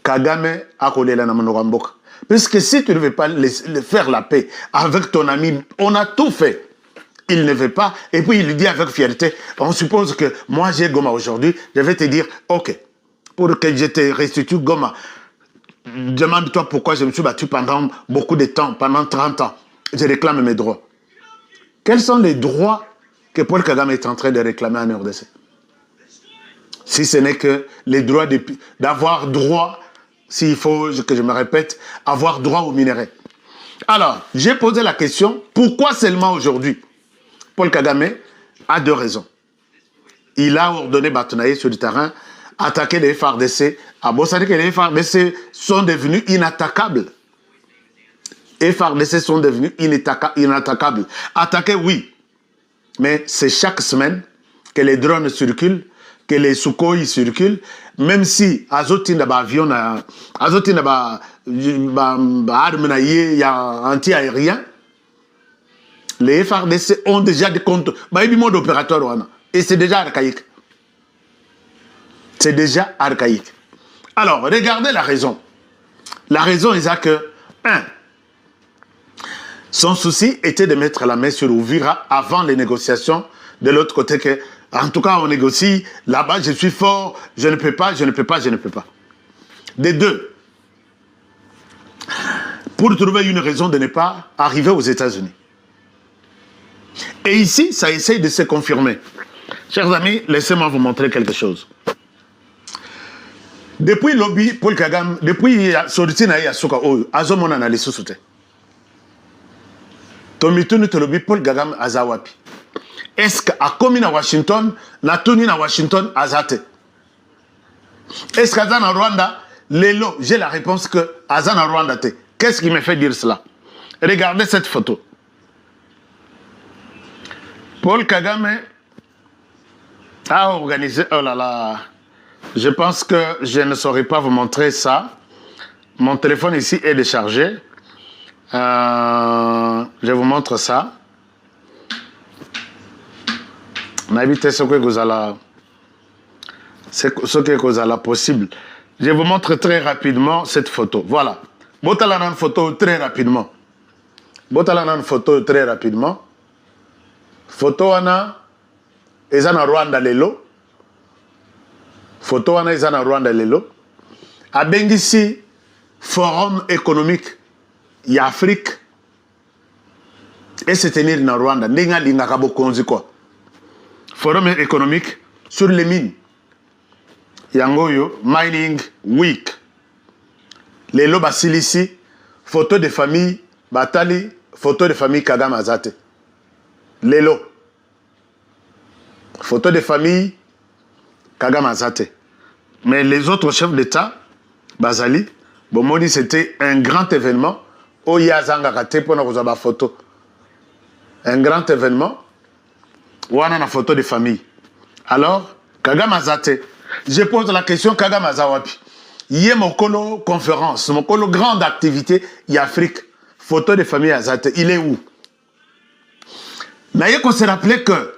Kagame a collé la Namanogambok. Puisque si tu ne veux pas faire la paix avec ton ami, on a tout fait. Il ne veut pas. Et puis il dit avec fierté, on suppose que moi j'ai Goma aujourd'hui, je vais te dire, ok, pour que je te restitue Goma, demande-toi pourquoi je me suis battu pendant beaucoup de temps, pendant 30 ans. Je réclame mes droits. Quels sont les droits que Paul Kagame est en train de réclamer en RDC? Si ce n'est que les droits d'avoir droit, s'il faut que je me répète, avoir droit aux minerais. Alors, j'ai posé la question, pourquoi seulement aujourd'hui? Paul Kagame a deux raisons. Il a ordonné Batonaye sur le terrain, attaquer les FARDC. À Bossari, que les FARDC sont devenus inattaquables. Les FARDC sont devenus inattaquables. Attaquer, oui. Mais c'est chaque semaine que les drones circulent, que les Sukhoi circulent, même si Azotina avion, Azotina arme il y a anti-aérien, les FARDC ont déjà des comptes. Il y a des modes opératoires. Et c'est déjà archaïque. C'est déjà archaïque. Alors, regardez la raison. La raison est que, son souci était de mettre la main sur Ouvira avant les négociations. De l'autre côté, que, en tout cas, on négocie. Là-bas, je suis fort. Je ne peux pas, je ne peux pas, je ne peux pas. Des deux. Pour trouver une raison de ne pas arriver aux États-Unis. Et ici, ça essaye de se confirmer. Chers amis, laissez-moi vous montrer quelque chose. Depuis lobby, Paul Kagame, depuis Sortina Yasuka, Azomon analyse sous-souté. Tomituni te lobby Paul Kagame Azawapi. Est-ce qu'à commis à Washington, na tuni na Washington Azate? Est-ce qu'Azan en Rwanda, Lelo, j'ai la réponse que Azan en Rwanda te. Qu'est-ce qui me fait dire cela? Regardez cette photo. Paul Kagame a organisé, oh là là, je pense que je ne saurais pas vous montrer ça. Mon téléphone ici est déchargé. Je vous montre ça. N'habitez ce que vous allez, ce que vous allez possible. Je vous montre très rapidement cette photo. Voilà. Botala une photo très rapidement. Botala une photo très rapidement. Photo wana ezana Rwanda lelo. Photo wana ezana Rwanda lelo. Abengisi forum économique ya Afrique et se tenir na Rwanda. Ndinga linga kabo konzi quoi. Forum économique sur les mines. Yangoyo Mining Week. Lelo basilisi photo de famille Batali, photo de famille Kagame Azate. Lelo. Photo de famille Kagame Azate. Mais les autres chefs d'État, Bazali, Bomoni, c'était un grand événement. Oyazanga Kate pour nous photo. Un grand événement. Où on a une photo de famille. Alors, Kagame Azate. Je pose la question Kagame Azawapi. Il y a mon colo conférence, mon colo grande activité, il y a Afrique. Photo de famille Azate. Il est où? Mais il faut se rappeler que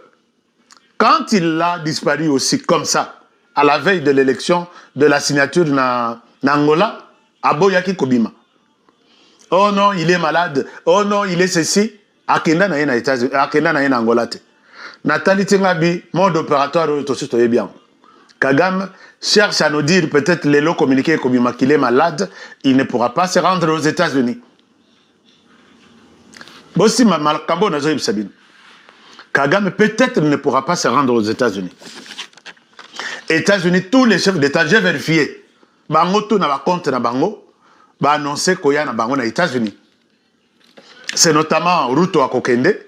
quand il a disparu aussi comme ça, à la veille de l'élection de la signature d'Angola, à Boyaki Kobima. Oh non, il est malade. Oh non, il est ceci. Akenda na yena États-Unis, Akenda na yena Angola te. Nathalie Tingabi, mode opératoire aussi to bien. Kagame cherche à nous dire peut-être les lots communiqués Kobima qu'il est malade, il ne pourra pas se rendre aux États-Unis. Bossi Malkabo na Zoïb Sabine. Kagame peut-être ne pourra pas se rendre aux États-Unis. États-Unis, tous les chefs d'État, j'ai vérifié. Bango tout na ba compte na bango, ba annoncé koya na bango na États-Unis. C'est notamment Ruto à Kokende.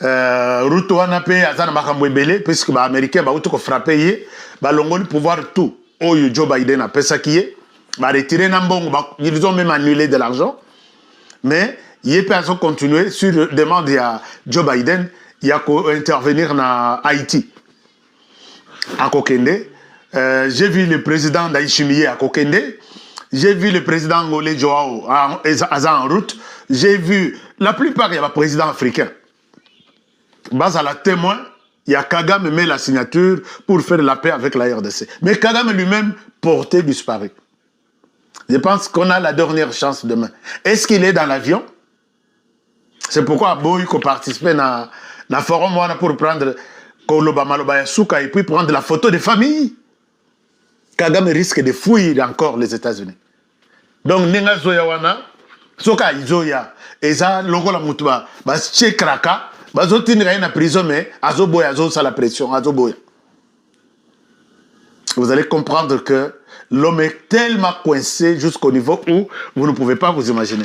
Ruto wana pe azana makambo ebele puisque ba américain ba uto frapper yé, ba longoli pouvoir tout. Oyo Joe Biden a pesaki ba retirer na mbongo, ils ont même annulé de l'argent. Mais yé peut continuer sur demande à Joe Biden, il y a qu'à intervenir na Haïti. À Kokende, j'ai vu le président d'Aïchimiye à Kokende, j'ai vu le président Ngolé Joao en route, j'ai vu la plupart il y a un président africain. Bas à la témoin, il y a Kagame met la signature pour faire la paix avec la RDC. Mais Kagame lui-même porté disparu. Je pense qu'on a la dernière chance demain. Est-ce qu'il est dans l'avion? C'est pourquoi Boy qu'on participe dans le forum pour prendre Koloba Maloba Yasuka et puis prendre la photo des familles. Kagame risque de fouiller encore les États-Unis. Donc, Nenga Zoya Wana, Soka Izoya, Eza Logo la Moutoua, Tché Kraka, Bazotinra na prison, mais Azo Boya, Azo sa la pression, Azo Boya. Vous allez comprendre que l'homme est tellement coincé jusqu'au niveau où vous ne pouvez pas vous imaginer.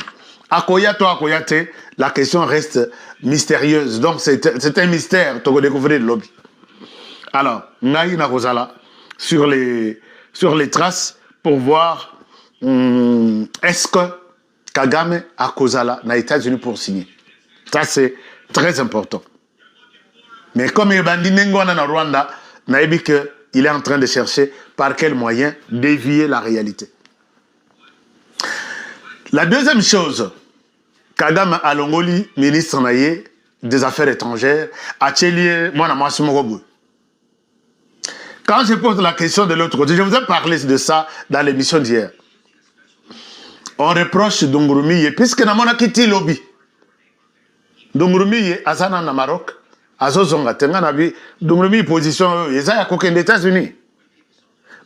Akoyato, Akoyate, la question reste mystérieuse. Donc, c'est un mystère, tu vas découvrir le lobby. Alors, Naïna Rosala, sur les traces, pour voir est-ce que Kagame a Kozala aux États-Unis pour signer. Ça, c'est très important. Mais comme il bandit Nengwana na Rwanda, Naïbi que il est en train de chercher par quel moyen dévier la réalité. La deuxième chose, Kagame Alongoli, ministre naïe des Affaires étrangères, a tchélié moi Mouassimo. Quand je pose la question de l'autre côté, je vous ai parlé de ça dans l'émission d'hier. On reproche Dongurumi, puisque nous avons quitté le lobby. Dongurumi, Azana na Maroc, Azozonga, Tenganabi, Dongurumi, position, ils ont coquin des États-Unis.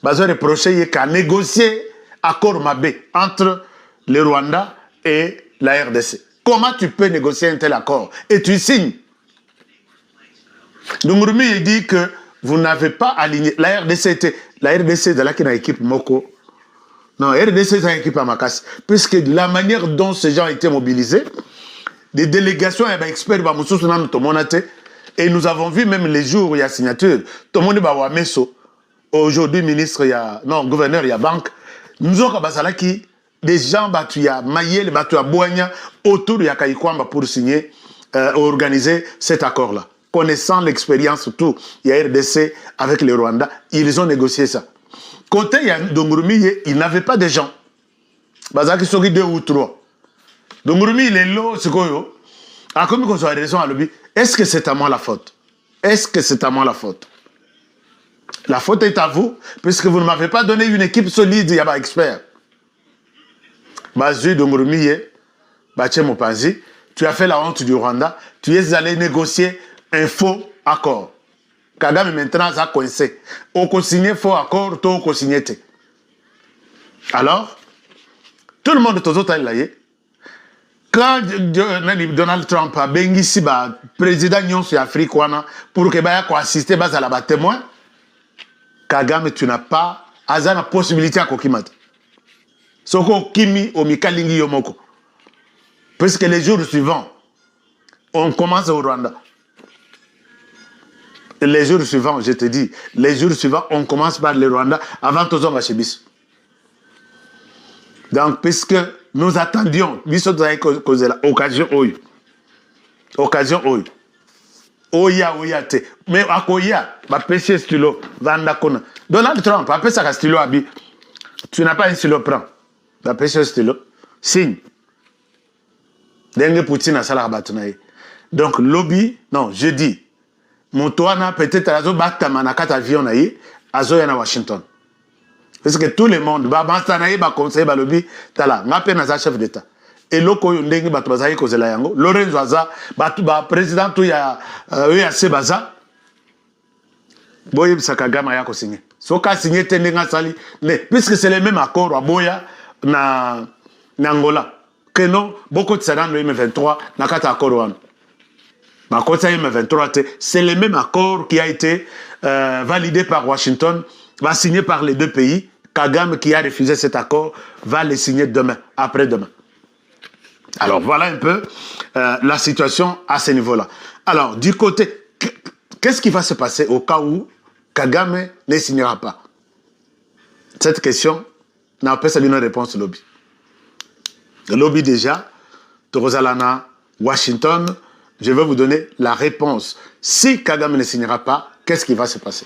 Ils ont reproché qu'à négocier accord Mabé entre le Rwanda et la RDC. Comment tu peux négocier un tel accord et tu signes? Dongurumi dit que vous n'avez pas aligné. La RDC de là qui a équipe Moko. Non, RDC est une équipe à Makassi. Puisque la manière dont ces gens étaient mobilisés, des délégations et des experts, et nous avons vu même les jours où il y a signature. Tout le monde est Meso. Aujourd'hui, ministre, il y a, non, gouverneur, il y a banque. Nous avons qui des gens il y a Mayel, il y a Boigna, autour de Yakaïkwamba pour signer, organiser cet accord-là. Connaissant l'expérience, tout, il y a RDC avec le Rwanda, ils ont négocié ça. Côté Dongurumi, il n'avait pas de gens. Bazaki Sogi 2 ou 3. Dongurumi, il est là, c'est quoi? A comme qu'on soit raison à l'objet, est-ce que c'est à moi la faute? Est-ce que c'est à moi la faute? La faute est à vous, puisque vous ne m'avez pas donné une équipe solide, il y a pas expert. Bazu Dongurumi, Bache Mopanzi, tu as fait la honte du Rwanda, tu es allé négocier un faux accord. Kagame maintenant a coincé. On consigne faux accord, tout on consigne. Alors, tout le monde est aux là. Quand Donald Trump a bengi ici, président Nyon sur Afrique, pour que Baya assister à la témoin, Kagame, tu n'as pas la possibilité à Kokimata. Soko Kimi au Mikalingi Yomoko. Puisque les jours suivants, on commence au Rwanda. Les jours suivants, je te dis, les jours suivants, on commence par le Rwanda avant tous on va chez Bis. Donc, puisque nous attendions, Bissot a causé l'occasion, occasion, oya, te. Mais à Koya, va pêcher stylo, Vanda Kona. Donald Trump, après ça, stylo, abi. Tu n'as pas un stylo, prends. Va pêcher stylo, signe. Dengue Poutine a ça donc, lobby, non, je dis, Moutouana peut-être azo batama na kata avion na yi azo yana Washington. Parce que tout le monde ba bansa na yi ba conseil ba lobby tala ngape na za chef d'état. Et loko ndenge batu bazayi kozela yango Lorenzo aza batu ba président tout ya EAC baza boye Kagame ya ko signer. Soka signer tendenga sali mais puisque c'est le même accord à boya na Angola que non beaucoup de ça dans le M23 na kata accord wana. C'est le même accord qui a été validé par Washington, va signer par les deux pays. Kagame qui a refusé cet accord va le signer demain, après-demain. Alors voilà un peu la situation à ce niveau-là. Alors du côté, qu'est-ce qui va se passer au cas où Kagame ne signera pas? Cette question n'a pas une réponse lobby. Le lobby déjà, Torozalana, Washington. Je vais vous donner la réponse. Si Kagame ne signera pas, qu'est-ce qui va se passer?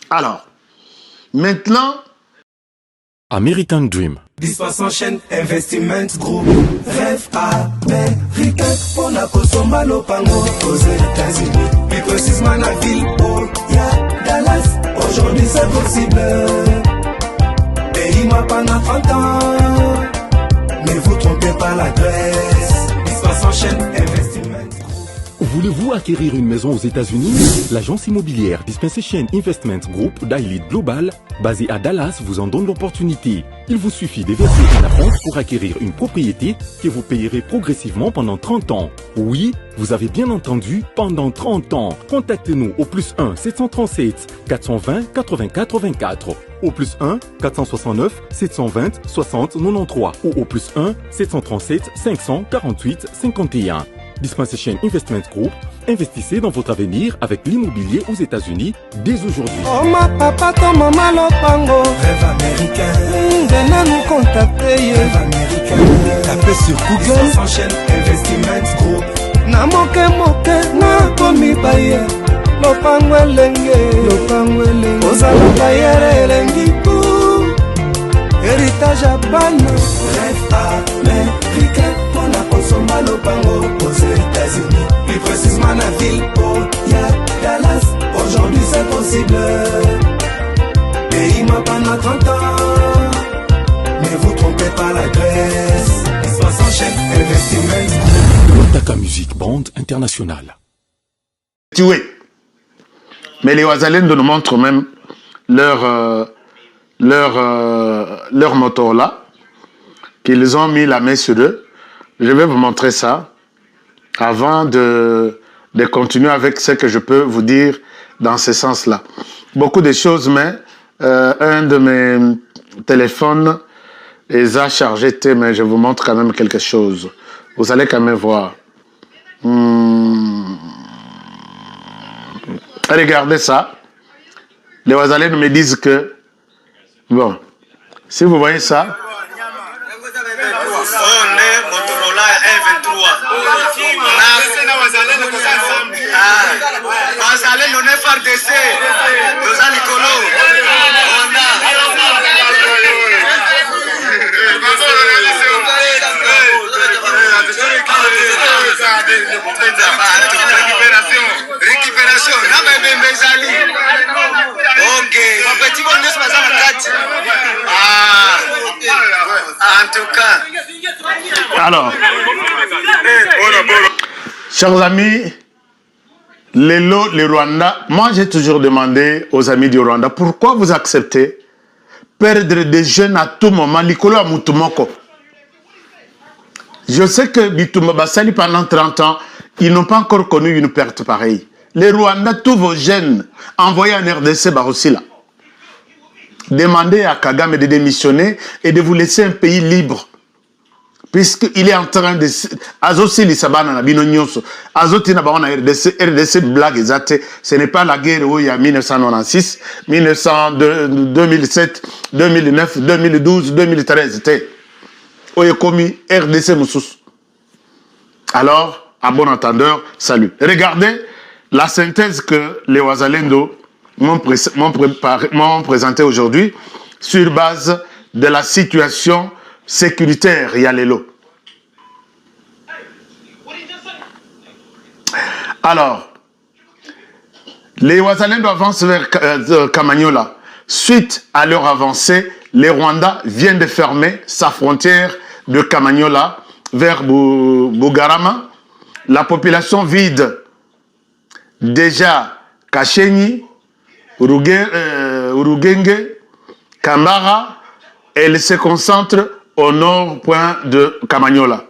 Alors, maintenant... American Dream. Dispassant chaîne Investment Group. Rêve américain pour la Kosomba Lopango aux États-Unis. Plus précisément la ville où il y a Dallas. Aujourd'hui c'est possible. Pays pays m'a pas 30 ans. Ne vous trompez pas l'adresse. L'histoire s'enchaîne, Investissement. Voulez-vous acquérir une maison aux États-Unis? L'agence immobilière Dispensation Investment Group d'Elite Global, basée à Dallas, vous en donne l'opportunité. Il vous suffit de verser un acompte pour acquérir une propriété que vous payerez progressivement pendant 30 ans. Oui, vous avez bien entendu, pendant 30 ans. Contactez-nous au +1 737 420 84 24, au +1 469 720 60 93 ou au +1 737 548 51. Dispensation Investment Group, investissez dans votre avenir avec l'immobilier aux États-Unis dès aujourd'hui. Oh ma papa, ton maman lopango. Rêve américain. Venez nous contacter. Rêve américain. Tapez sur Google. L'histoire s'enchaîne, Investissement Group. Na moke na komi baye. Lopango elenge. Ozala bayere elengi tout. Héritage à bana. Rêve américain. On a consommé lopango aux États-Unis. Plus précisément la ville Oya Dallas. Aujourd'hui c'est possible. Pays m'a pas 30 ans. Ne vous trompez pas l'adresse. L'histoire s'enchaîne, Investissement. Taka Music Band International. Tué. Mais les Ouazalendo nous montrent même leur moteur là, qu'ils ont mis la main sur eux. Je vais vous montrer ça avant de continuer avec ce que je peux vous dire dans ce sens-là. Beaucoup de choses, mais un de mes téléphones les a chargés, mais je vous montre quand même quelque chose. Vous allez quand même voir. Regardez ça. Les Ouazalais me disent que, bon, si vous voyez ça, récupération. Ok. En tout cas. alors, chers amis, le Rwanda, moi j'ai toujours demandé aux amis du Rwanda, pourquoi vous acceptez perdre des jeunes à tout moment, Likolo Amutumoko. Je sais que Bitumba Bassali, pendant 30 ans, ils n'ont pas encore connu une perte pareille. Les Rwandais, tous vos jeunes envoyés en RDC, aussi là. Demandez à Kagame de démissionner et de vous laisser un pays libre. Puisqu'il est en train de... Azosili Sabana na bino nyonso. Azotina baona RDC blague exacte. Ce n'est pas la guerre où il y a 1996, 2007, 2009, 2012, 2013. Oye komi RDC Moussous. Alors, à bon entendeur, salut. Regardez la synthèse que les Ouazalendo m'ont présenté aujourd'hui sur base de la situation sécuritaire Yalelo. Alors, les Ouazalendo avancent vers Kamanyola. Suite à leur avancée, les Rwandais viennent de fermer sa frontière de Kamanyola vers Bugarama. La population vide déjà Kachenyi, Urugenge, Kambara, elle se concentre au nord point de Kamanyola.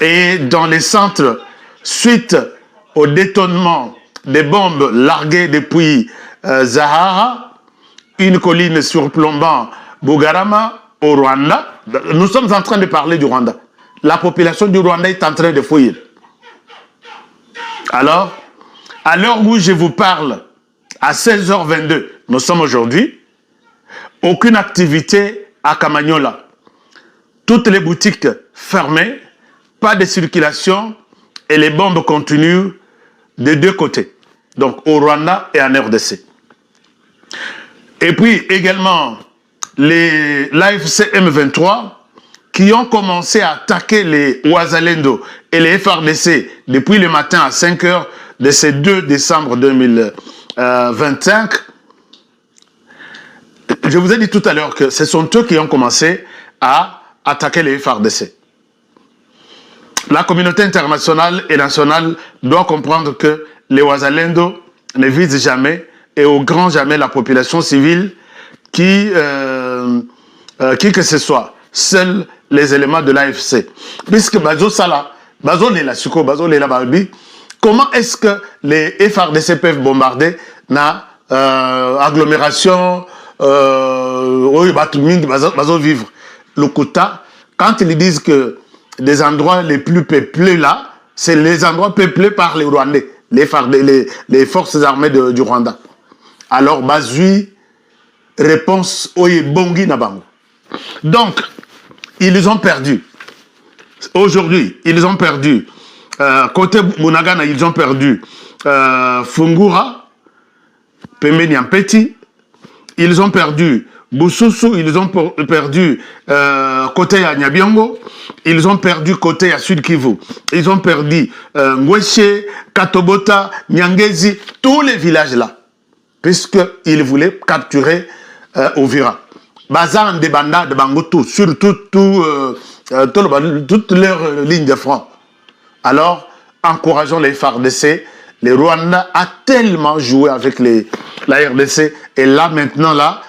Et dans les centres, suite au détonnement des bombes larguées depuis Zahara, une colline surplombant Bugarama au Rwanda, nous sommes en train de parler du Rwanda. La population du Rwanda est en train de fuir. Alors, à l'heure où je vous parle, à 16h22, nous sommes aujourd'hui, aucune activité à Kamanyola. Toutes les boutiques fermées, pas de circulation et les bombes continuent des deux côtés. Donc au Rwanda et en RDC. Et puis également l'AFC M23 qui ont commencé à attaquer les Ouazalendo et les FRDC depuis le matin à 5h de ce 2 décembre 2025. je vous ai dit tout à l'heure que ce sont eux qui ont commencé à attaquer les FARDC. La communauté internationale et nationale doit comprendre que les Wazalendo ne visent jamais et au grand jamais la population civile qui que ce soit, seuls les éléments de l'AFC. Puisque Bazo Sala, Bazo Lela Suko, Bazo Lela Balbi, comment est-ce que les FARDC peuvent bombarder na agglomération Bazo vivre le Kouta, quand ils disent que des endroits les plus peuplés là, c'est les endroits peuplés par les Rwandais, les forces armées du Rwanda. Alors, Bazui, réponse Oye Bongi Nabango. Donc, ils ont perdu. Aujourd'hui, ils ont perdu. Côté Bunagana, ils ont perdu Fungura, Pembe Nyampeti. Ils ont perdu Boussousou, ils ont perdu côté à Nyabiongo. Ils ont perdu côté à Sud Kivu. Ils ont perdu Ngweshe, Katobota, Nyangezi, tous les villages là. Puisqu'ils voulaient capturer Ovira. Bazan de Banda de Bangotou, sur toute leur ligne de front. Alors, encourageons les FARDC. Les Rwandais a tellement joué avec la RDC. Et là, maintenant, là,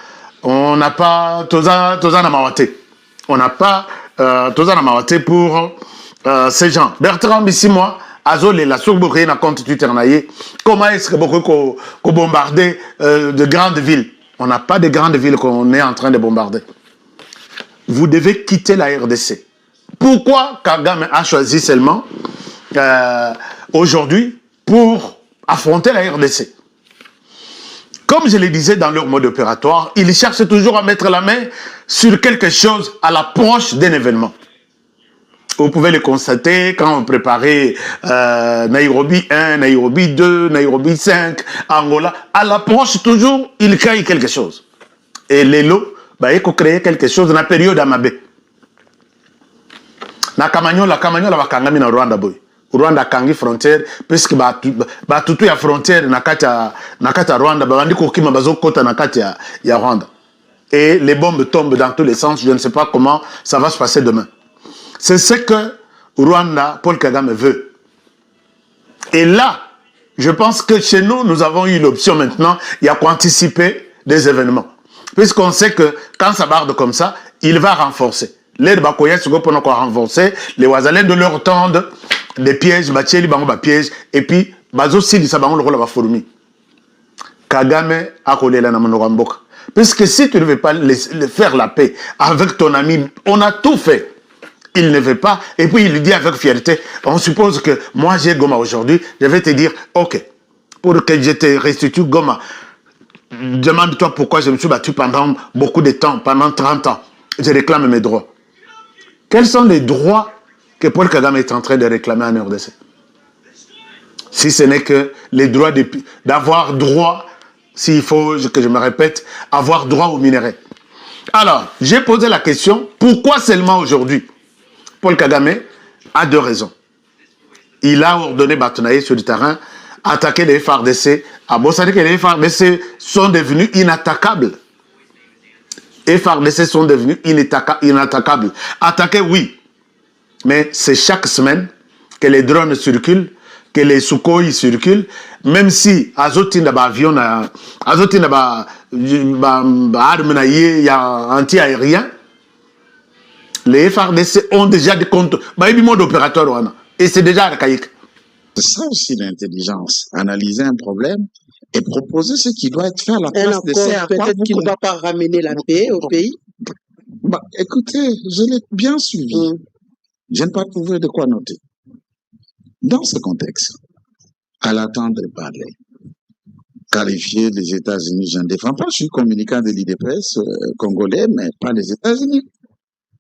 on n'a pas Tozan Amawate. On n'a pas Tozan Amawate pour ces gens. Bertrand Bissimois, Azole, la Sourbouré, na compte Twitter, comment est-ce que beaucoup qu'on bombardait de grandes villes? On n'a pas de grandes villes qu'on est en train de bombarder. Vous devez quitter la RDC. Pourquoi Kagame a choisi seulement aujourd'hui pour affronter la RDC? Comme je le disais dans leur mode opératoire, ils cherchent toujours à mettre la main sur quelque chose à l'approche d'un événement. Vous pouvez le constater quand on préparait Nairobi 1, Nairobi 2, Nairobi 5, Angola. À l'approche, toujours, il crée quelque chose. Et Lelo, il faut créer quelque chose dans la période Amabé. Na Kamanyola bakangami na Rwanda boy. Rwanda kangi frontière, puisque tout ya frontière na kata Rwanda, bandi kokima bazo kota na kata ya Rwanda. Et les bombes tombent dans tous les sens. Je ne sais pas comment ça va se passer demain. C'est ce que Rwanda, Paul Kagame veut. Et là, je pense que chez nous, nous avons eu l'option maintenant, il y a qu'anticiper des événements. Puisqu'on sait que quand ça barde comme ça, il va renforcer. Les Bakoya, ce qu'on peut renforcer, les Wazalais de leur tendre des pièges, pièges, et puis, Bazo Sili Sabango le rôle va fourmi. Kagame a collé la Namanogambok. Puisque si tu ne veux pas faire la paix avec ton ami, on a tout fait. Il ne veut pas, et puis il dit avec fierté, on suppose que moi j'ai Goma aujourd'hui, je vais te dire, ok, pour que je te restitue Goma, demande-toi pourquoi je me suis battu pendant beaucoup de temps, pendant 30 ans, je réclame mes droits. Quels sont les droits que Paul Kagame est en train de réclamer en RDC? Si ce n'est que les droits d'avoir droit, s'il faut que je me répète, avoir droit aux minerais. Alors, j'ai posé la question, pourquoi seulement aujourd'hui? Paul Kagame a deux raisons. Il a ordonné Batonaye sur le terrain attaquer les FARDC. À Bossadi que les FARDC sont devenus inattaquables. Les FARDC sont devenus inattaquables. Attaquer, oui. Mais c'est chaque semaine que les drones circulent, que les Sukhoi circulent, même si Azotina avion, Azotina arme, il y a anti-aérien. Les FARDC ont déjà des comptes. Il y a mode opérateur. Et c'est déjà archaïque. C'est ça aussi l'intelligence. Analyser un problème et proposer ce qui doit être fait à la place de ça. Peut-être qu'il ne va pas ramener la paix au pays. Écoutez, je l'ai bien suivi. Je n'ai pas trouvé de quoi noter. Dans ce contexte, à l'attendre parler, qualifier les États-Unis, je ne défends pas, je suis communicant de l'IDPS congolais, mais pas les États-Unis.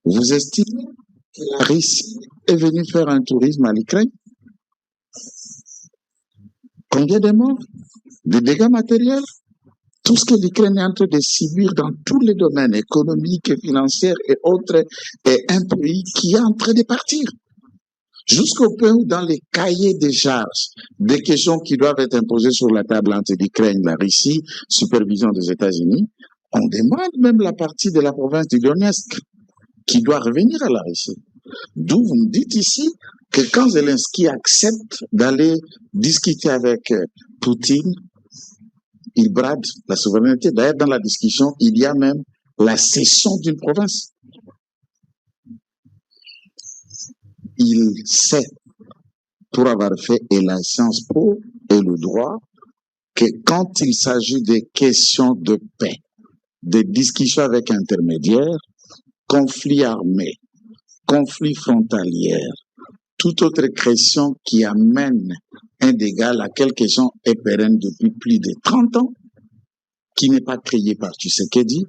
Vous estimez que la Russie est venue faire un tourisme à l'Ukraine? Combien de morts? Des dégâts matériels? Tout ce que l'Ukraine est en train de subir dans tous les domaines économiques, financiers et autres est un pays qui est en train de partir. Jusqu'au point où dans les cahiers des charges, des questions qui doivent être imposées sur la table entre l'Ukraine, la Russie, supervision des États-Unis, On demande même la partie de la province du Donetsk qui doit revenir à la Russie. D'où vous me dites ici que quand Zelensky accepte d'aller discuter avec Poutine, il brade la souveraineté. D'ailleurs, dans la discussion, il y a même la cession d'une province. Il sait, pour avoir fait et la Sciences Po et le droit, que quand il s'agit des questions de paix, des discussions avec intermédiaires, conflits armés, conflits frontaliers, toute autre question qui amène un dégât, laquelle question est pérenne depuis plus de 30 ans, qui n'est pas créée par Tshisekedi,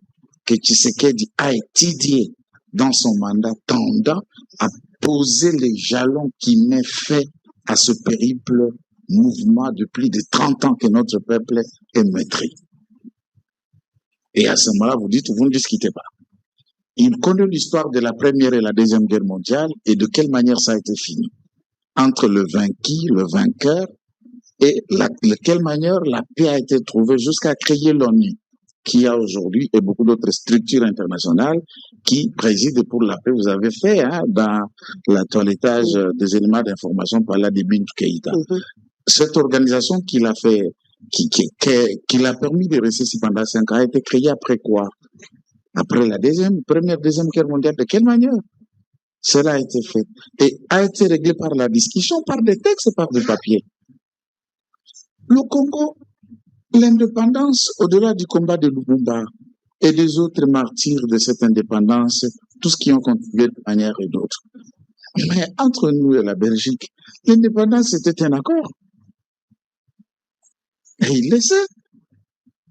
que Tshisekedi a étudié dans son mandat tendant à poser les jalons qui met fait à ce périple mouvement de plus de 30 ans que notre peuple est maîtrisé. Et à ce moment-là, vous dites, vous ne discutez pas. Il connaît l'histoire de la Première et la Deuxième Guerre mondiale et de quelle manière ça a été fini. Entre le vaincu, le vainqueur, et de quelle manière la paix a été trouvée jusqu'à créer l'ONU, qui a aujourd'hui et beaucoup d'autres structures internationales qui président pour la paix. Vous avez fait dans la toilettage des éléments d'information par la de Bintou Keïta. Cette organisation qu'il a fait, qui l'a permis de rester ici pendant 5 ans, a été créée après quoi? Après la Première, Deuxième Guerre mondiale. De quelle manière cela a été fait? Et a été réglé par la discussion, par des textes, par des papiers. Le Congo, l'indépendance, au-delà du combat de Lumumba et des autres martyrs de cette indépendance, tous qui ont contribué de manière et d'autre. Mais entre nous et la Belgique, l'indépendance, c'était un accord. Et il le sait.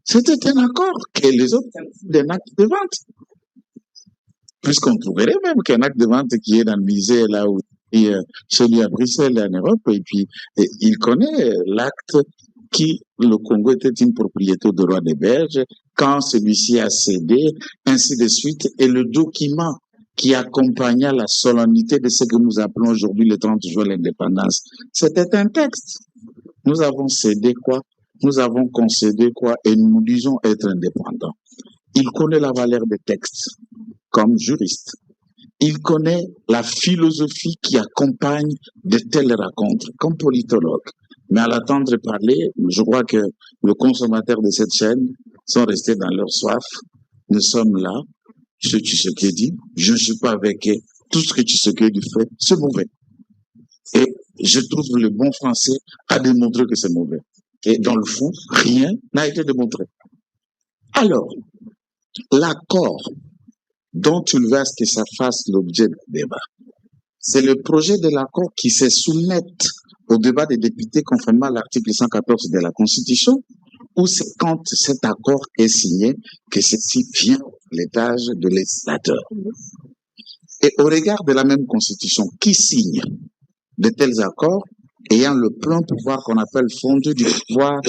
C'était un accord que les autres qualifient d'un acte de vente. Puisqu'on trouverait même qu'un acte de vente qui est dans le musée là où celui à Bruxelles, en Europe, et puis il connaît l'acte qui, le Congo était une propriété de roi des Belges, quand celui-ci a cédé, ainsi de suite, et le document qui accompagna la solennité de ce que nous appelons aujourd'hui le 30 juin l'indépendance, c'était un texte. Nous avons cédé quoi? Nous avons concédé quoi? Et nous disons être indépendants. Il connaît la valeur des textes comme juriste. Il connaît la philosophie qui accompagne de telles rencontres comme politologue. Mais à l'attendre parler, je crois que les consommateurs de cette chaîne sont restés dans leur soif. Nous sommes là. Ce que Tshisekedi, je ne suis pas avec eux. Tout ce que Tshisekedi fait, c'est mauvais. Et je trouve le bon français a démontré que c'est mauvais. Et dans le fond, rien n'a été démontré. Alors, l'accord dont tu veux que ça fasse l'objet d'un débat, c'est le projet de l'accord qui se soumet au débat des députés conformément à l'article 114 de la Constitution, ou c'est quand cet accord est signé que ceci vient à l'étage de législateur. Et au regard de la même Constitution, qui signe de tels accords ayant le plein pouvoir qu'on appelle fondu du pouvoir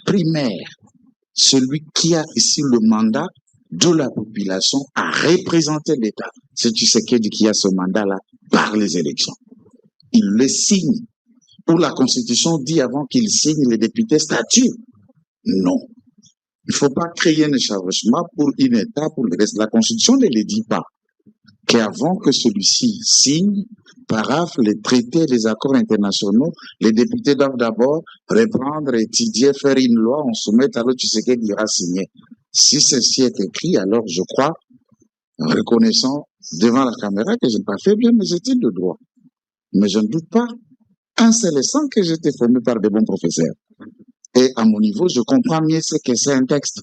primaire, celui qui a ici le mandat de la population à représenter l'État. C'est Tshisekedi qui a ce mandat-là par les élections. Il le signe. Ou la Constitution dit avant qu'il signe, les députés statuent. Non. Il ne faut pas créer un échauffement pour un État, pour le reste. La Constitution ne le dit pas. Qu'avant que celui-ci signe, paraphe les traités, les accords internationaux, les députés doivent d'abord reprendre, étudier, faire une loi, on soumet à l'autre Tshisekedi ira signer. Si ceci est écrit, alors je crois, en reconnaissant devant la caméra que je n'ai pas fait bien mes études de droit. Mais je ne doute pas un seul instant que j'étais formé par de bons professeurs. Et à mon niveau, je comprends mieux ce que c'est un texte.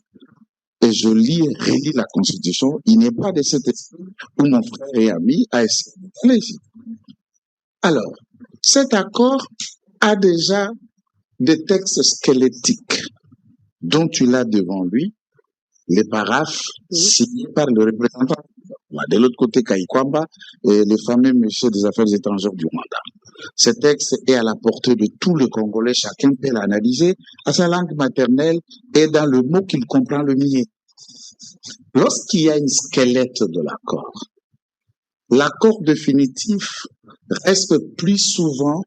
Et je lis et relis la Constitution. Il n'est pas de cet esprit où mon frère et ami a essayé d'aller ici. Alors, cet accord a déjà des textes squelettiques dont tu l'as devant lui, les paraphes signés par le représentant. De l'autre côté, Kaikwamba et le fameux monsieur des Affaires étrangères du Rwanda. Ce texte est à la portée de tout le Congolais, chacun peut l'analyser à sa langue maternelle et dans le mot qu'il comprend le mieux. Lorsqu'il y a une squelette de l'accord, l'accord définitif reste plus souvent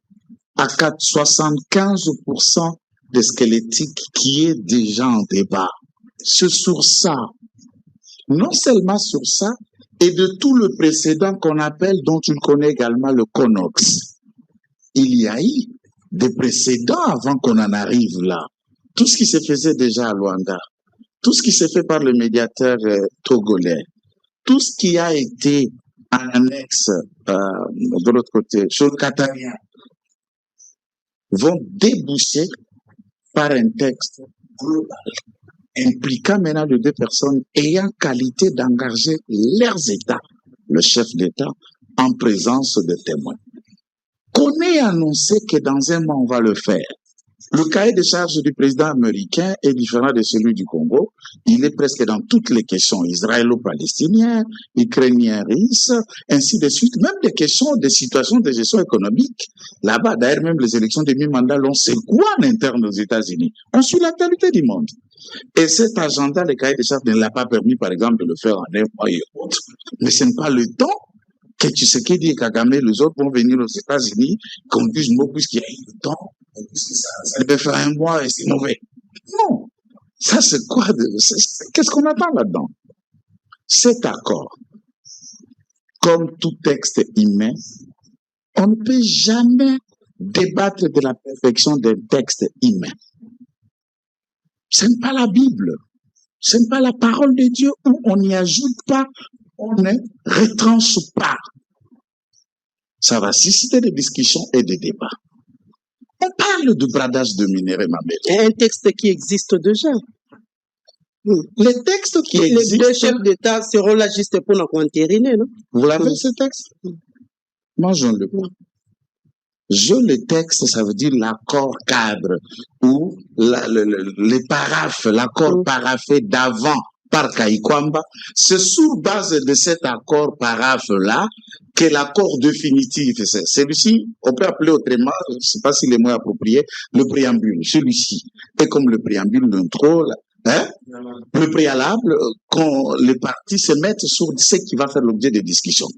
à 75% de squelettique qui est déjà en débat. c'est sur ça, non seulement sur ça, et de tout le précédent qu'on appelle, dont tu connais également le CONOX. Il y a eu des précédents avant qu'on en arrive là. Tout ce qui se faisait déjà à Luanda, tout ce qui s'est fait par le médiateur togolais, tout ce qui a été en annexe de l'autre côté, sur le Qatarien, vont déboucher par un texte global impliquant maintenant les deux personnes ayant qualité d'engager leurs États, le chef d'État, en présence de témoins. Qu'on ait annoncé que dans un mois on va le faire. Le cahier de charges du président américain est différent de celui du Congo. Il est presque dans toutes les questions israélo-palestiniennes, ukrainiennes-russes, ainsi de suite. Même des questions de situation de gestion économique. Là-bas, d'ailleurs, même les élections de mi-mandat, l'on sait quoi en interne aux États-Unis. On suit l'actualité du monde. Et cet agenda, le cahier de charges ne l'a pas permis, par exemple, de le faire en un mois et autres. Mais ce n'est pas le temps que Tshisekedi et Kagame, les autres vont venir aux États-Unis, qu'on dise non, puisqu'il y a eu le temps, puisque ça devait faire un mois et c'est mauvais. Non. Ça, c'est quoi qu'est-ce qu'on attend là-dedans? Cet accord, comme tout texte humain, on ne peut jamais débattre de la perfection d'un texte humain. Ce n'est pas la Bible. Ce n'est pas la parole de Dieu où on n'y ajoute pas, on ne retranche pas. Ça va susciter des discussions et des débats. On parle de bradage de minerais, ma belle. Un texte qui existe déjà. Les textes qui existent... Les deux chefs d'État seront là juste pour nous entériner, non? Vous l'avez, ce texte? Moi, je ne l'ai pas. Le texte, ça veut dire l'accord cadre ou les paraphes, l'accord paraphé d'avant par Kaïkwamba. C'est sur base de cet accord paraphe-là que l'accord définitif, c'est celui-ci, on peut appeler autrement, je ne sais pas si les mots appropriés, le préambule, celui-ci. Et comme le préambule d'intro, le préalable, quand les partis se mettent sur ce qui va faire l'objet des discussions.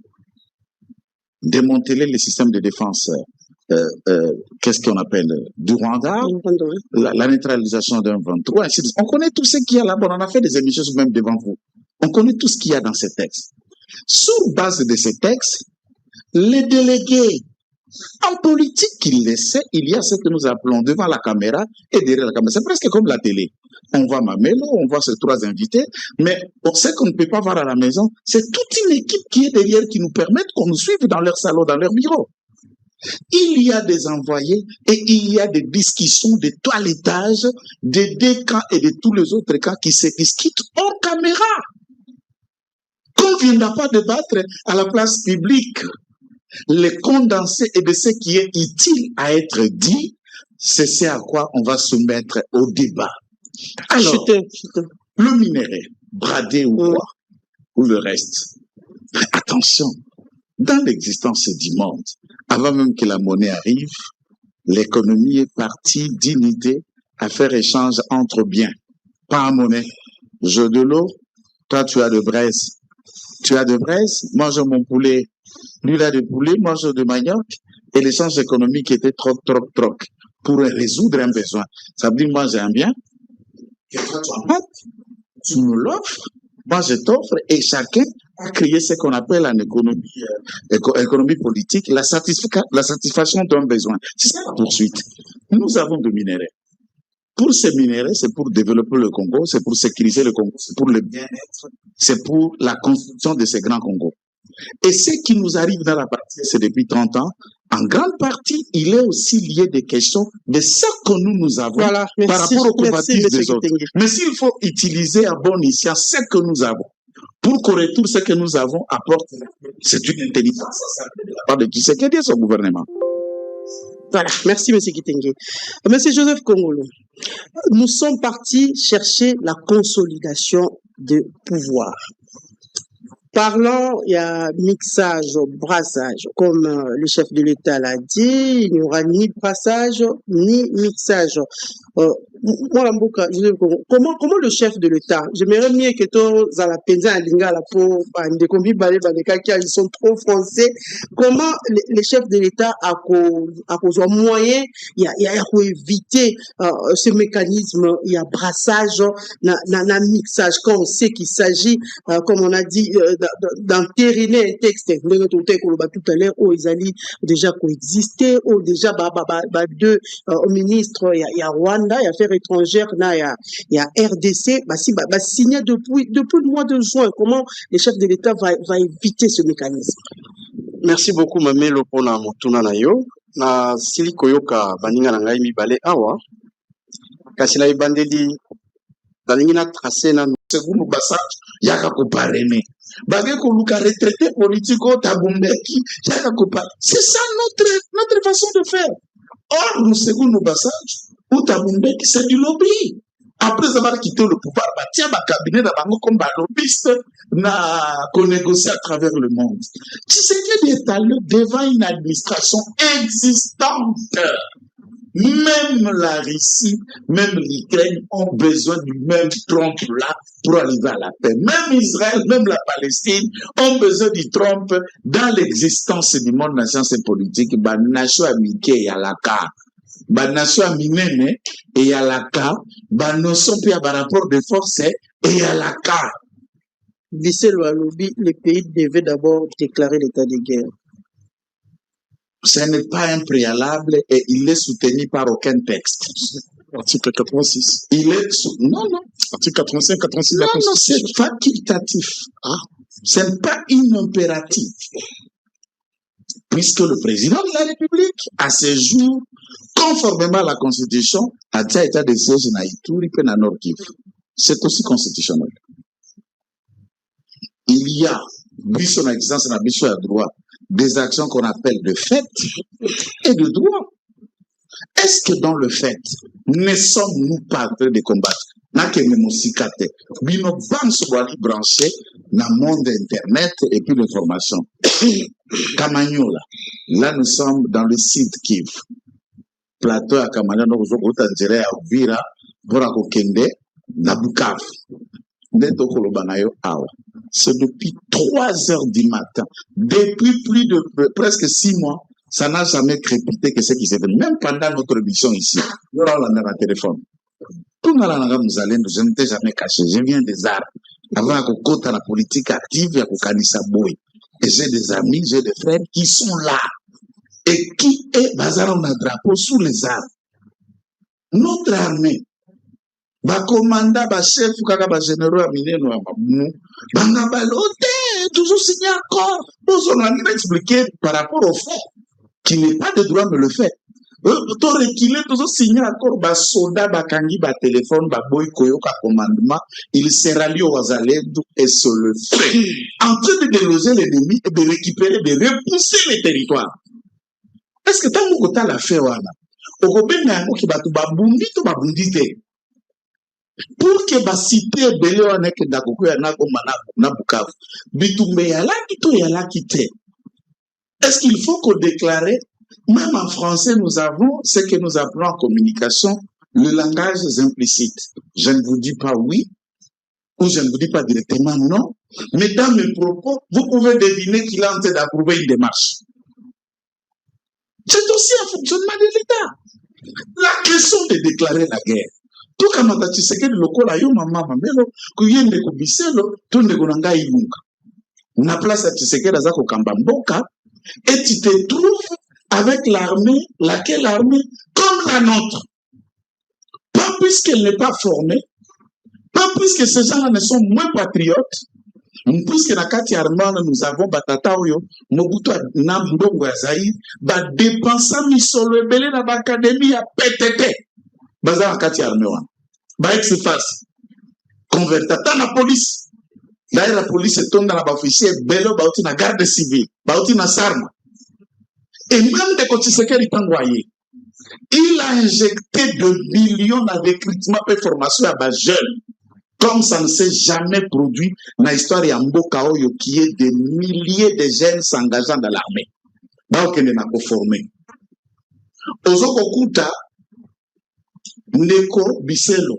Démanteler les systèmes de défense, qu'est-ce qu'on appelle du Rwanda, la neutralisation d'un 23, ainsi de suite. On connaît tout ce qu'il y a là-bas, on a fait des émissions même devant vous. On connaît tout ce qu'il y a dans ces textes. Sur base de ces textes, les délégués en politique qu'ils laissaient, il y a ce que nous appelons devant la caméra et derrière la caméra. C'est presque comme la télé. On voit Mamelo, on voit ces trois invités, mais on sait qu'on ne peut pas voir à la maison. C'est toute une équipe qui est derrière qui nous permet qu'on nous suive dans leur salon, dans leur bureau. Il y a des envoyés et il y a des discussions de toilettage des deux camps et de tous les autres camps qui se discutent hors caméra. Qu'on ne viendra pas débattre à la place publique. Les condensés et de ce qui est utile à être dit, c'est ce à quoi on va soumettre au débat. Alors, le minerai, bradé ou quoi, ou le reste. Attention, dans l'existence du monde, avant même que la monnaie arrive, l'économie est partie d'une idée à faire échange entre biens, pas en monnaie. Jeu de l'eau, toi tu as de braise. Tu as de braise, moi j'ai mon poulet. Lui il a de poulet, moi j'ai de manioc. Et l'échange économique était troc pour résoudre un besoin. Ça veut dire moi j'ai un bien, et toi tu en as, tu me l'offres, moi je t'offre, et chacun a créé ce qu'on appelle en économie politique la satisfaction d'un besoin. C'est ça la poursuite. Nous avons de minéraux. Pour ces minéraux, c'est pour développer le Congo, c'est pour sécuriser le Congo, c'est pour le bien-être, c'est pour la construction de ces grands Congos. Et ce qui nous arrive dans la partie, c'est depuis 30 ans, en grande partie, il est aussi lié des questions de ce que nous avons par rapport aux convoitises des autres. Mais s'il faut utiliser à bon escient ce que nous avons, pour qu'au retour, ce que nous avons apporte, c'est une intelligence de la part de Tshisekedi et son gouvernement. Voilà, merci M. Kitenge. M. Joseph Kongolo, nous sommes partis chercher la consolidation de pouvoir. Parlant, il y a mixage, brassage. Comme le chef de l'État l'a dit, il n'y aura ni brassage ni mixage. Comment le chef de l'État, j'aimerais mieux que tous à la penza à lingala pour des combis balé ils sont trop français. Comment les chefs de l'État a besoin moyen, il y a pour éviter ce mécanisme, il y a brassage, na mixage quand on sait qu'il s'agit, comme on a dit, d'entériner un texte. Tout à l'heure, où ils allaient déjà coexister, ou déjà deux ministres, il y a Rwanda, il y a Affaires étrangères, il y a RDC, signé depuis le mois de juin. Comment les chefs de l'État va éviter ce mécanisme? Merci beaucoup, Mamelo, pour la motuna na yo. Na sili koyoka baninga na ngai mibale awa. Kasi na ibandeli balingi na tracé na sekundu basa yaka koparene. Bagé ko luka retraité politique au Tabumbeki yaka koparene. C'est ça notre façon de faire. Or, nous sekundu basa ou Tabumbeki c'est du lobby. Après avoir quitté le pouvoir, tiens, ma cabinet d'abord comme lobbyiste n'a qu'on négocie à travers le monde. Tshisekedi est allé devant une administration existante. Même la Russie, même l'Ukraine ont besoin du même Trump-là pour arriver à la paix. Même Israël, même la Palestine ont besoin du Trump dans l'existence du monde nation et politique. Nation américaine à la carte. Nation minene et à la cas, notion puis à rapport de force et à la cas. Le pays devait d'abord déclarer l'état de guerre. Ce n'est pas un préalable et il est soutenu par aucun texte. Article 86. Il est non. Article 85, 86. Non, c'est facultatif. Ah. Ce n'est pas une impératif. Puisque le président de la République, à ce jour, conformément à la Constitution, a déjà été de siège na Ituri et na Nord Kivu. C'est aussi constitutionnel. Il y a, vu son existence na biso à droit, des actions qu'on appelle de fait et de droit. Est-ce que dans le fait, ne sommes-nous pas en train de combattre? N'a que Mosikate, bino banso wali branché dans le monde internet et puis l'information. Kamagnola, là nous sommes dans le site Kivu. Plateau à Kamagnola, nous sommes à Uvira, Borako Kende, na Bukavu. C'est depuis 3 heures du matin, depuis plus de presque 6 mois, ça n'a jamais crépité que ce qui s'est fait. Même pendant notre mission ici, nous avons un téléphone. Tout le monde je ne t'ai jamais caché. Je viens des arts. Avant qu'on compte la politique active, il y a Kanisa Boy. Et j'ai des amis, j'ai des frères qui sont là. Et qui est bazar on a drapeau sous les arts. Notre armée, commanda, chef, généraux, toujours signé encore. On a expliqué par rapport au fait qu'il n'est pas de droit de le faire. Toujours signé encore, soldat, kangi, téléphone, boy, koyoka, commandement, il sera lié aux Azalèdes et se le fait. En train de déloger l'ennemi et de récupérer, de repousser les territoires. Est-ce que tant que tu as la fait, au pour que la cité belé que Dakoku na Bukavu, bitumbe yala kito yala kite. Est-ce qu'il faut qu'on déclare, même en français, nous avons ce que nous appelons en communication le langage implicite. Je ne vous dis pas oui, ou je ne vous dis pas directement non, mais dans mes propos, vous pouvez deviner qu'il est en train d'approuver une démarche. C'est aussi un fonctionnement de l'État. La question de déclarer la guerre. Tout comme tu sais que le local a eu maman, mamelo, kuyende kubiselo, tout ne gonanga ilunga. Na place à tu sais que dans Kambamboka, et tu te trouves avec l'armée, laquelle armée, comme la nôtre. Pas puisqu'elle n'est pas formée, pas puisque ces gens-là ne sont moins patriotes, puisque la carte armée, nous avons Batata Oyo, Mobutu Namdongo Azaï, va dépenser misolo ebele na l'académie à PTT. Bazar la carte armée, va ex-face. Convertata la police. D'ailleurs, la police est tombée dans l'officier, bello, bauti na garde civile, bauti na sarma. Et même des Kotisekeri Tangwaye, il a injecté de millions de recrutement et formation à bas jeunes. Comme ça ne s'est jamais produit dans l'histoire de Mboka Oyo, qui est des milliers de jeunes s'engageant dans l'armée. Donc, on est formé. Ozokokuta, Ndeko Bisselo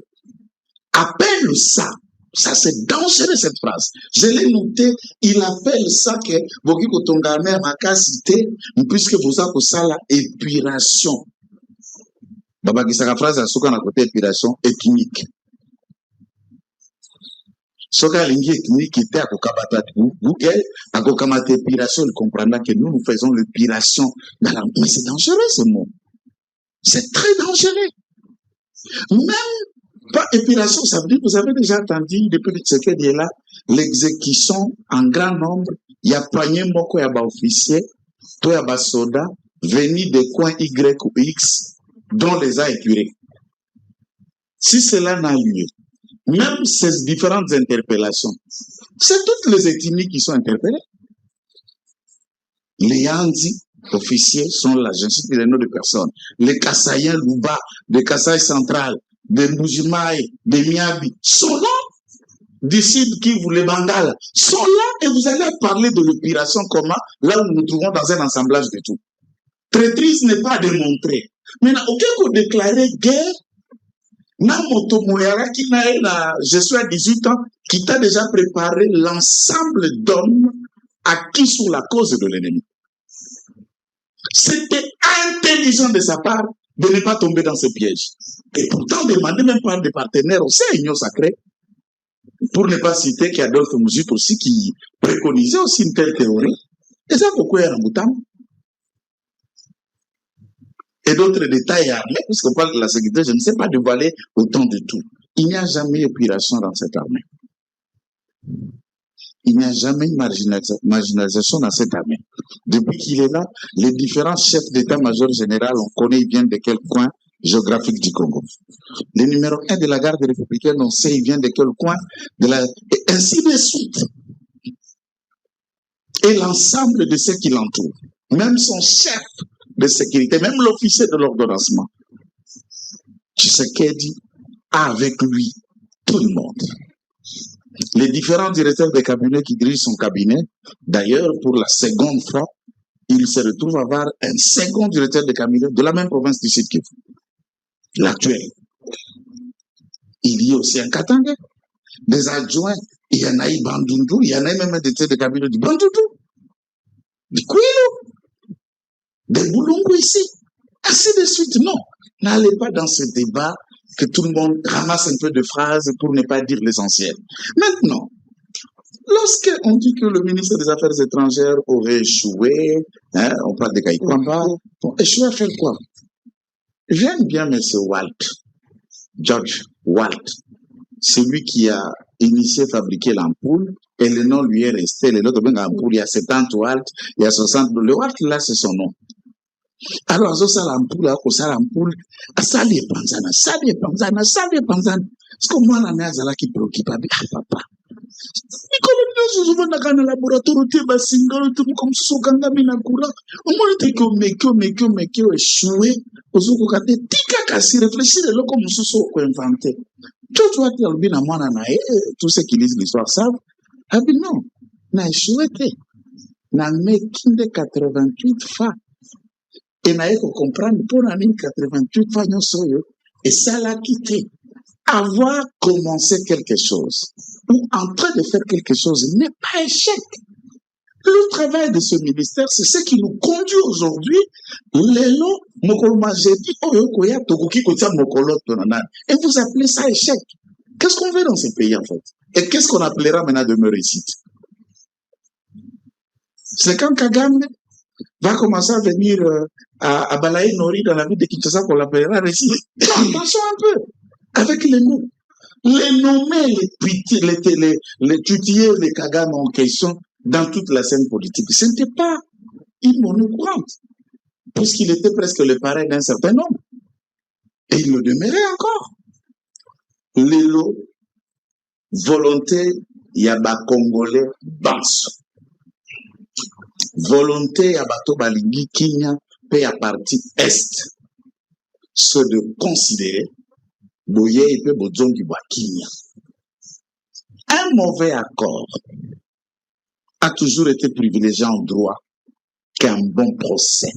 appelle ça. Ça, c'est dangereux, cette phrase. Je l'ai noté, il appelle ça que Boki Kotongame a cité, puisque vous avez ça la épuration. Baba Gisaka phrase à ce qu'on a côté épuration ethnique. Soka lingi ethnique était à Kokabata Google, à Kokamate épuration, il comprendra que nous faisons l'épuration. Mais c'est dangereux, ce mot. C'est très dangereux. Même pas épuration, ça veut dire, vous avez déjà entendu, depuis que Tshisekedi est là, l'exécution en grand nombre, il y a panier moko ya ba officier, toi ya ba soda, venus des coins Y ou X, dont les a épurés. Si cela n'a lieu, même ces différentes interpellations, c'est toutes les ethnies qui sont interpellées. Les Yandi, officiers, sont là, j'incite les noms de personnes. Les Kassaïens Louba, de Kasaï Central, des Mbujimaï, des Miabi, sont là. Du Sud Kivu, les Bengales, sont là et vous allez parler de l'opération comment, là où nous nous trouvons dans un assemblage de tout. Traîtrise n'est pas démontrée. Maintenant, aucun coup déclaré guerre, Namoto Moyara qui n'a, je suis à 18 ans, qui t'a déjà préparé l'ensemble d'hommes acquis sur la cause de l'ennemi. C'était intelligent de sa part de ne pas tomber dans ce piège. Et pourtant, demander même par des partenaires aussi à Union Sacrée, pour ne pas citer qu'il y a d'autres musiques aussi qui préconisaient aussi une telle théorie. Et ça, pourquoi il y a un bouton? Et d'autres détails armés, puisqu'on parle de la sécurité, je ne sais pas dévoiler autant de tout. Il n'y a jamais épuration dans cette armée. Il n'y a jamais une marginalisation dans cette armée. Depuis qu'il est là, les différents chefs d'état-major général, on connaît, ils viennent de quel coin géographique du Congo. Le numéro 1 de la garde républicaine, on sait, il vient de quel coin de la... Et ainsi de suite. Et l'ensemble de ceux qui l'entourent, même son chef de sécurité, même l'officier de l'ordonnancement, Tshisekedi a avec lui tout le monde. Les différents directeurs de cabinet qui dirigent son cabinet, d'ailleurs, pour la seconde fois, il se retrouve à avoir un second directeur de cabinet de la même province du Sud Kivu, l'actuel. Il y a aussi un Katanga, des adjoints, il y en a eu Bandundu, il y en a même un directeur de cabinet du Bandundu, du Kouilou, des Boulungu ici, ainsi de suite. Non, n'allez pas dans ce débat que tout le monde ramasse un peu de phrases pour ne pas dire l'essentiel. Maintenant, lorsqu'on dit que le ministre des Affaires étrangères aurait échoué, hein, on parle de Kaikwamba, bon, échoué à faire quoi? J'aime bien M. George Walt, celui qui a initié, fabriqué l'ampoule, et le nom lui est resté, le nom de l'ampoule, il y a 70 Walt, il y a 60, le Walt là c'est son nom. Alors, ça l'ampoule, ça l'ampoule, ça les panzana. Parce que moi, la mère, c'est là qui préoccupe, ah, papa. Nicolas, nous avons un laboratoire, tu vas single, tu comme ce sont Gandamina Kura. Au moins, tu es échoué. Au secours, quand tu es réfléchir, le comme ce sont inventé. Tu vois, tu as bien à moi, tous ceux qui lisent l'histoire savent. Ah, bien non, n'a échoué, n'a making de 88 fois. Et n'a pas comprendre pour l'année 88 fois, et ça l'a quitté. Avoir commencé quelque chose, ou en train de faire quelque chose, n'est pas échec. Le travail de ce ministère, c'est ce qui nous conduit aujourd'hui. Lélo, Mokoloma, j'ai dit, Oyokoya, Tokuki, Kotia, Mokolo, Tonanan. Et vous appelez ça échec. Qu'est-ce qu'on veut dans ces pays, en fait? Et qu'est-ce qu'on appellera maintenant de réussite? C'est quand Kagame va commencer à venir à Balaï Nori dans la ville de Kinshasa qu'on l'appellera réussite. Attention un peu avec les mots. Les nommer, les tutiller, les Kagame en question dans toute la scène politique. Ce n'était pas une monnaie courante, puisqu'il était presque le parrain d'un certain nombre. Et il le demeurait encore. Lélo, volonté, yaba Congolais, banso. Volonté à bateau balingi Kenya paye à partie est, ce de considérer boye et peu bodjongi boa Kenya. Un mauvais accord a toujours été privilégié en droit qu'un bon procès.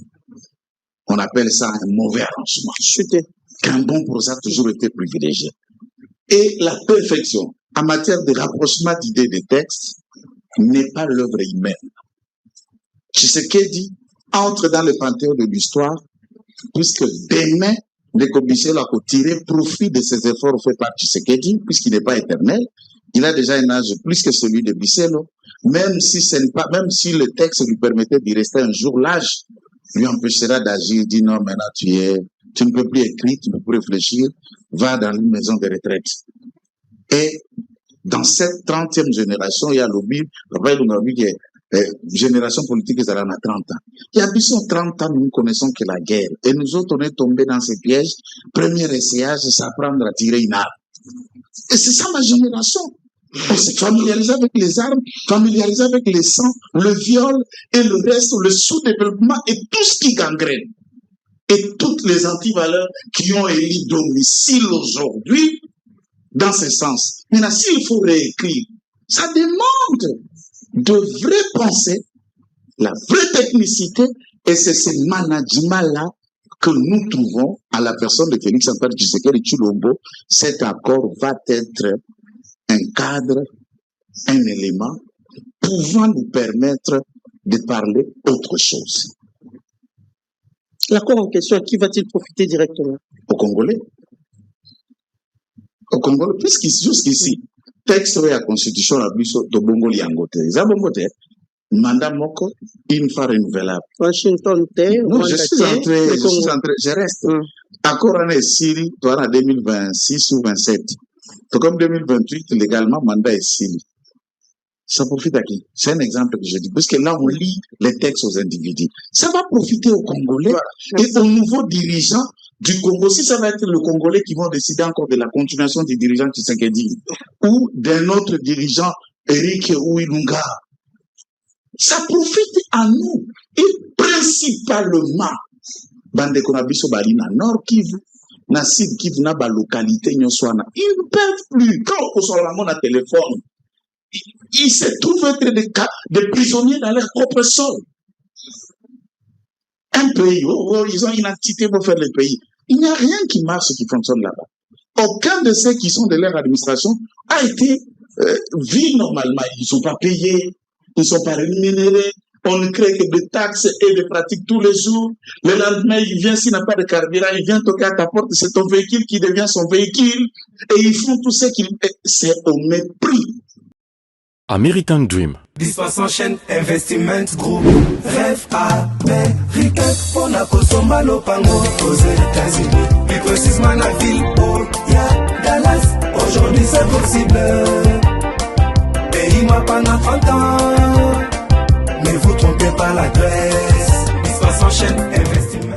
On appelle ça un mauvais arrangement. qu'un bon projet a toujours été privilégié. Et la perfection en matière de rapprochement d'idées de textes n'est pas l'œuvre humaine. Tshisekedi entre dans le panthéon de l'histoire puisque demain, les commissaires ont tiré profit de ces efforts faits par Tshisekedi, puisqu'il n'est pas éternel. Il a déjà un âge plus que celui de Bisselo. Même si le texte lui permettait d'y rester un jour, l'âge lui empêchera d'agir. Il dit non, maintenant tu ne peux plus écrire, tu ne peux plus réfléchir, va dans une maison de retraite. Et dans cette 30e génération, il y a l'objet, génération politique, ils ont 30 ans. Il y a 30 ans, nous ne connaissons que la guerre. Et nous autres, on est tombés dans ces pièges. Premier essayage, c'est apprendre à tirer une arme. Et c'est ça ma génération. On s'est familiarisé avec les armes, familiarisé avec les sangs, le viol et le reste, le sous-développement et tout ce qui gangrène. Et toutes les antivaleurs qui ont élu domicile aujourd'hui dans ce sens. Maintenant, s'il faut réécrire, ça demande de vraies pensées, la vraie technicité, et c'est ce management-là que nous trouvons à la personne de Félix Antoine Tshisekedi Tshilombo. Cet accord va être un cadre, un élément pouvant nous permettre de parler autre chose. L'accord en question, à qui va-t-il profiter directement? Aux Congolais. Aux Congolais, jusqu'ici, texte de la Constitution, la biso de Bongo Liangote. Zabongote, mandat moko, une fois renouvelable. Washington, non, je suis entré, je reste. Accord en Syrie, toi en 2026 ou 27. Comme 2028, légalement, mandat est Syrie. Ça profite à qui? C'est un exemple que je dis. Parce que là, on lit les textes aux individus. Ça va profiter aux Congolais et aux nouveaux dirigeants du Congo. Si ça va être le Congolais qui vont décider encore de la continuation des dirigeants Tshisekedi ou d'un autre dirigeant, Eric Ouilunga, ça profite à nous. Et principalement, bande konabiso bali na Nord Kivu, na Sud Kivu, na ba localité nyoswana. Ils ne peuvent plus. Quand on sort la monnaie à téléphone, ils se trouvent être des prisonniers dans leur propre sol. Un pays, ils ont une entité pour faire le pays. Il n'y a rien qui marche, qui fonctionne là-bas. Aucun de ceux qui sont de leur administration a été vu normalement. Ils ne sont pas payés, ils ne sont pas rémunérés. On ne crée que des taxes et des pratiques tous les jours. Le lendemain, il vient, s'il n'a pas de carburant, il vient toquer à ta porte, c'est ton véhicule qui devient son véhicule. Et ils font tout ce qu'ils... C'est au mépris. American Dream. Dispensant chaîne Investment Group. Rêve américain pour la Kosomba Lopango aux États-Unis. Plus précisément la ville où y'a Dallas. Aujourd'hui c'est possible. Pays-moi pendant 30 ans. Ne vous trompez pas l'adresse. Dispensant chaîne Investment.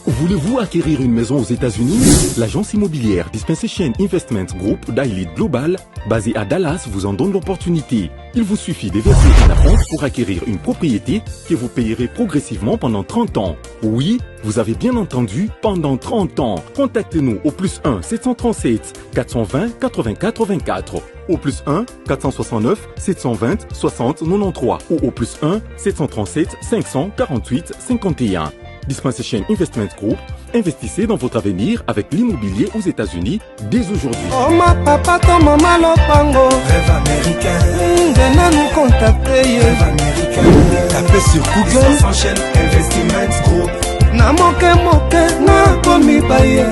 Voulez-vous acquérir une maison aux États-Unis? L'agence immobilière Dispensation Investment Group d'Elite Global, basée à Dallas, vous en donne l'opportunité. Il vous suffit de verser un acompte pour acquérir une propriété que vous payerez progressivement pendant 30 ans. Oui, vous avez bien entendu, pendant 30 ans. Contactez-nous au +1 737 420 80 84, au +1 469 720 60 93 ou au +1 737 548 51. Dispensation Investment Group, investissez dans votre avenir avec l'immobilier aux États-Unis dès aujourd'hui. Oh ma papa, ton maman Lopango. Rêve américain. Venez nous contacter. Rêve américain. Tapez sur Google. Dispensant chaîne Investment Group. Na moke na komi baye.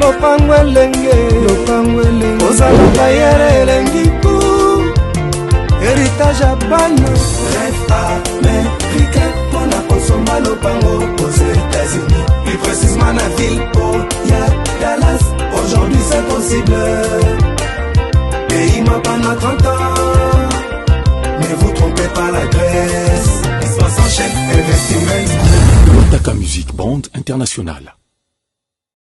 Lopango elenge. Ozala bayere elengi pou. Héritage à banne. Rêve américain. Pour la Kosomba Lopango aux États-Unis. Plus précisément la ville où y'a Dallas. Aujourd'hui c'est possible. Pays-moi pendant 30 ans. Ne vous trompez pas l'adresse. Dispensant chaîne Investment. Taka Music Band International.